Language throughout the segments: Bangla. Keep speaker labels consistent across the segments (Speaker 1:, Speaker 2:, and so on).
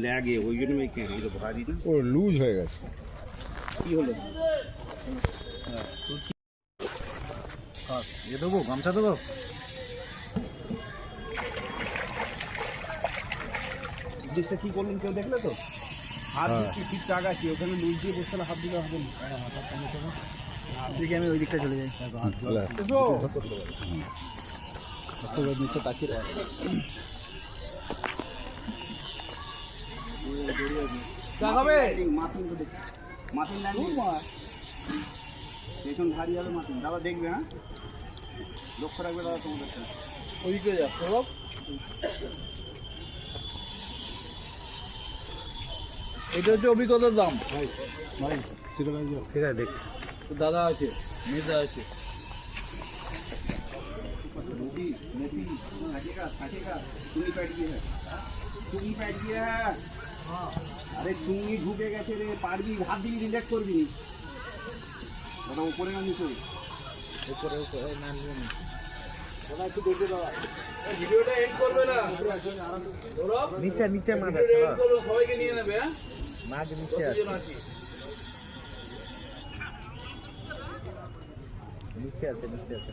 Speaker 1: লাগে ওই জন্য ভারী না,
Speaker 2: ও লুজ হয়ে গেছে।
Speaker 1: কি হলো এ দেবো, গামছা দেবো। জিনিসটা কি করলেন কেউ দেখলে তো? হাত দিচ্ছি ঠিক টাকা আছে, ওখানে লুজ দিয়ে বসতে হাত দিলে হবে না। আমি ওই দিকটা চলে যাই। নিচে তাকিয়ে পেছন ভারী হবে মাথিন। দাদা দেখবে, হ্যাঁ লক্ষ্য রাখবে দাদা তোমাদের। ওইদিকে যাচ্ছে এটা হচ্ছে অভিজ্ঞতার দাম। ভাই ঠিক আছে, দেখছি দাদা আছে, মেজা আছে। আরে চুঙ্গি ঢুকে গেছে রে, পারবি হাত দিয়ে রিলেক্ট করবি। দাদা উপরে না নিচে? উপরে উপরে না, দাদা একটু দেখে দাও। ভিডিওটা এন্ড করবে না, নিচে নিচে মাছ আছে, সবাইকে নিয়ে নেবে। হ্যাঁ মাছ নিচে আছে, নিচে আছে, নিচে আছে।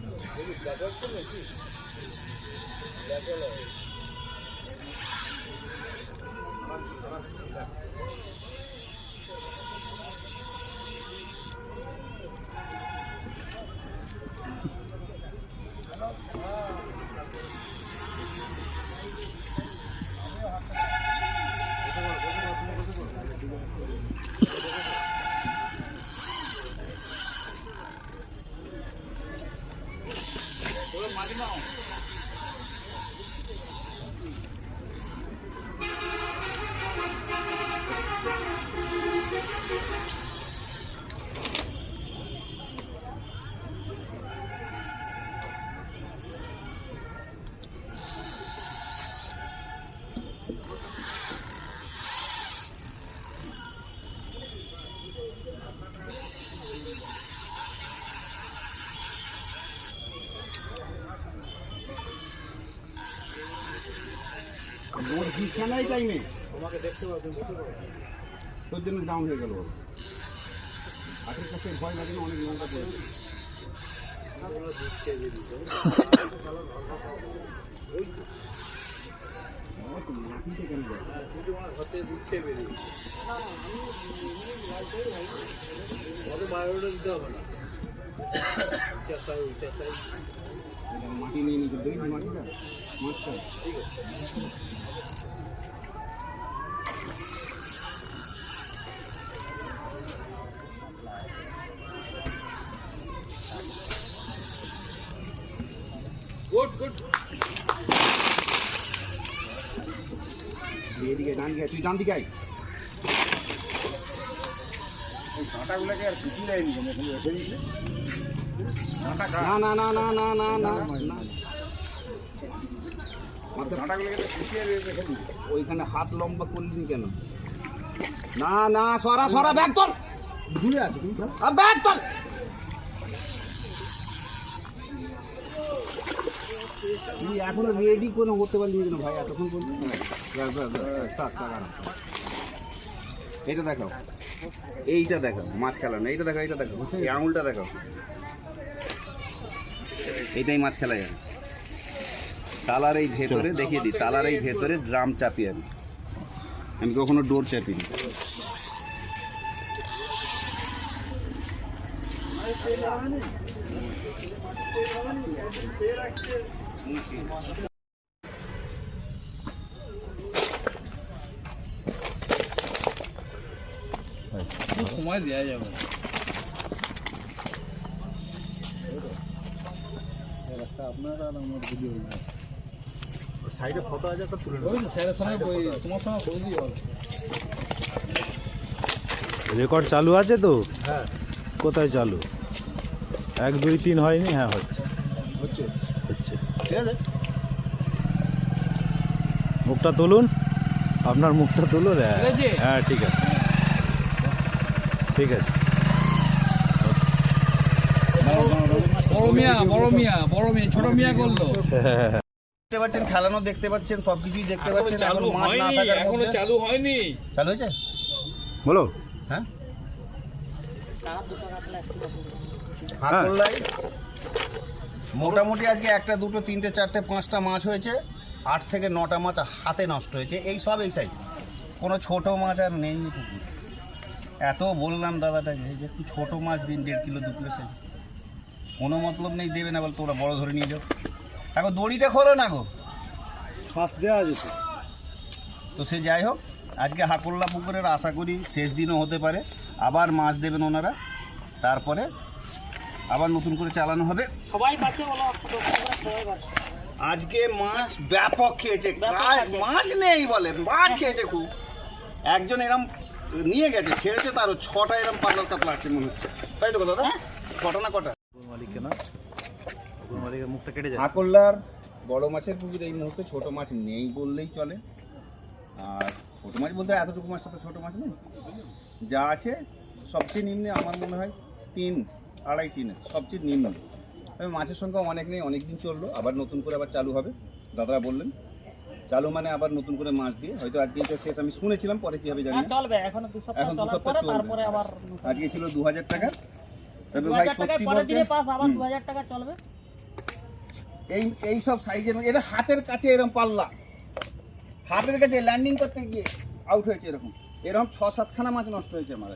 Speaker 1: তোমাকে দেখতে পাবো, তোর জন্য ডাউন হয়ে গেল। হাতের কাছে ভয় লাগে না, অনেক লঙ্কা পড়ে। মাটি নিয়ে নিচ্ছে, দেখি মাটিটা মাছটা ঠিক আছে। Good good. এদিকে ডান দিকে, তুই ডান দিকে আয়। ওই কাঁটাগুলোকে আর কিছু দেয়নি, না না না না না না না না, ওইখানে হাত লম্বা করলিনি কেন? না না, সরা সরা, ব্যাগ তোল, ঘুরে আছে ব্যাগ তোল। তুই এখনো রেডি কোনো করতে পারলি না ভাই, এতক্ষণ বললি। এইটা দেখাও, এইটা দেখাও, মাছ খেলা না, এইটা দেখো, এইটা দেখো, এই আঙুলটা দেখো, এইটাই মাছ খেলা যায়। তালার এই ভেতরে দেখিয়ে দিই, তালার এই ভেতরে ড্রাম চাপি আমি কখনো ডোর চাপিনি। সময় দেওয়া যাবে আপনার আর আমার ভিডিও সাইডে ফটো আছে, একটা তুলে নেব। তোমার সঙ্গে করে দিই।
Speaker 3: রেকর্ড চালু আছে তো?
Speaker 2: হ্যাঁ।
Speaker 3: কোথায় চালু? 1 2 3 হয়নি? হ্যাঁ হচ্ছে
Speaker 2: হচ্ছে
Speaker 3: হচ্ছে।
Speaker 2: ঠিক আছে,
Speaker 3: মুখটা তুলুন, আপনার মুখটা তুলুন। হ্যাঁ ঠিক আছে, ঠিক আছে।
Speaker 4: বড় মিয়া, বড় মিয়া, বড় মিয়া, ছোট মিয়া করলো।
Speaker 1: দেখতে পাচ্ছেন, খেলানো দেখতে পাচ্ছেন, সবকিছুই দেখতে পাচ্ছেন।
Speaker 2: চালু
Speaker 1: এখন মাছ না
Speaker 2: হয়নি,
Speaker 1: থাকার
Speaker 2: এখনো
Speaker 1: মধ্যে
Speaker 2: চালু হয়নি।
Speaker 1: চালু হয়েছে,
Speaker 3: বলো।
Speaker 1: হ্যাঁ হাতকড়ায় মোটামুটি আজকে 1টা 2টো 3টে 4টে 5টা মাছ হয়েছে। 8 থেকে 9টা মাছ হাতে নষ্ট হয়েছে। এই সব এই সাইজ, কোনো ছোট মাছ আর নেই পুকুর। এত বললাম দাদাটাকে যে একটু ছোটো মাছ দিন, 1.5 কিলো 2 কিলো সাইজ। কোনো মতলব নেই, দেবে না বল, তোমরা বড় ধরে নিয়ে যাও। এখন দড়িটা খোলো না গো,
Speaker 3: ফাঁস দেওয়া যেত।
Speaker 1: তো সে যাই হোক, আজকে হাকল্লা পুকুরের আশা করি শেষ দিনও হতে পারে। আবার মাছ দেবেন ওনারা, তারপরে আবার নতুন করে চালানো হবে।
Speaker 4: সবাই বাঁচে বলো, সবাই বাঁচে।
Speaker 1: আজকে মাছ ব্যাপক খেয়েছে, মাছ নেই বলে, মাছ খেয়েছে খুব। একজন এরম নিয়ে গেছে, ছেড়েছে, তারও 6টা এরম পাতলার কাতলা আছে মনে হচ্ছে, তাই তো দাদা? কটা না কটা?
Speaker 3: মালিককে না, মালিকের মুখটা কেটে যায়।
Speaker 1: হাকল্লার বড় মাছের পুকুরে এই মুহূর্তে ছোট মাছ নেই বললেই চলে। আর ছোট মাছ বলতে এতটুকু মাছটা তো ছোট মাছ নেই, যা আছে সবচেয়ে নিম্নে আমার মনে হয় 3, 2.5, 3 সবচেয়ে নিম্ন। তবে মাছের সংখ্যা অনেক নেই, অনেক দিন চললো, আবার নতুন করে আবার চালু হবে। দাদারা বললেন চালু মানে আবার নতুন করে মাছ দিয়ে, হয়তো আজকে এটা শেষ আমি শুনেছিলাম, পরে কী হবে জানি না।
Speaker 4: চলবে এখনো 2 সপ্তাহ
Speaker 1: এখন 2
Speaker 4: চলার
Speaker 1: সপ্তাহ
Speaker 4: পরে
Speaker 1: চলবে।
Speaker 4: তারপরে আবার
Speaker 1: আজকে ছিল 2000 টাকা। তবে ভাই
Speaker 4: 2000 টাকা
Speaker 1: সত্যি
Speaker 4: পরের
Speaker 1: বলতে
Speaker 4: দিনে পাস, আবার 2000 টাকা চলবে।
Speaker 1: এই সব সাইজের, এটা হাতের কাছে এরকম পাল্লা, হাতের কাছে ল্যান্ডিং করতে গিয়ে আউট হয়েছে। এরকম 6-7খানা মাছ নষ্ট হয়েছে আমার।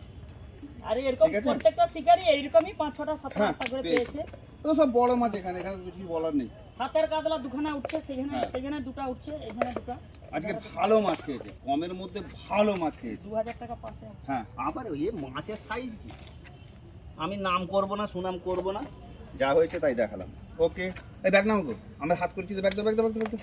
Speaker 4: আর এরকম
Speaker 1: ঠিক আছে?
Speaker 4: প্রত্যেকটা শিকারি এইরকমই 5-6টা 7টা
Speaker 1: হ্যাঁ,
Speaker 4: করে
Speaker 1: পেয়েছে।
Speaker 4: পেয়েছে।
Speaker 1: তো সব বড় মাছ, এখানে তো কিছু বলার নেই।
Speaker 4: হাতের কাতলা 2খানা উঠছে,
Speaker 1: হ্যাঁ।
Speaker 4: সেখানে 2টা উঠছে, এখানে 2টা।
Speaker 1: আজকে ভালো মাছ খেয়েছে, কমের মধ্যে ভালো মাছ খেয়েছে।
Speaker 4: 2000 টাকা পাসে।
Speaker 1: হ্যাঁ, আবার ওই মাছের সাইজ কি, আমি নাম করব না, সুনাম করব না, যা হয়েছে তাই দেখালাম। ওকে, এই ব্যাগ নাও গো, আমরা হাত করছি তো, ব্যাগ দাও, ব্যাগ দাও, ব্যাগ দাও, ব্যাগ দাও।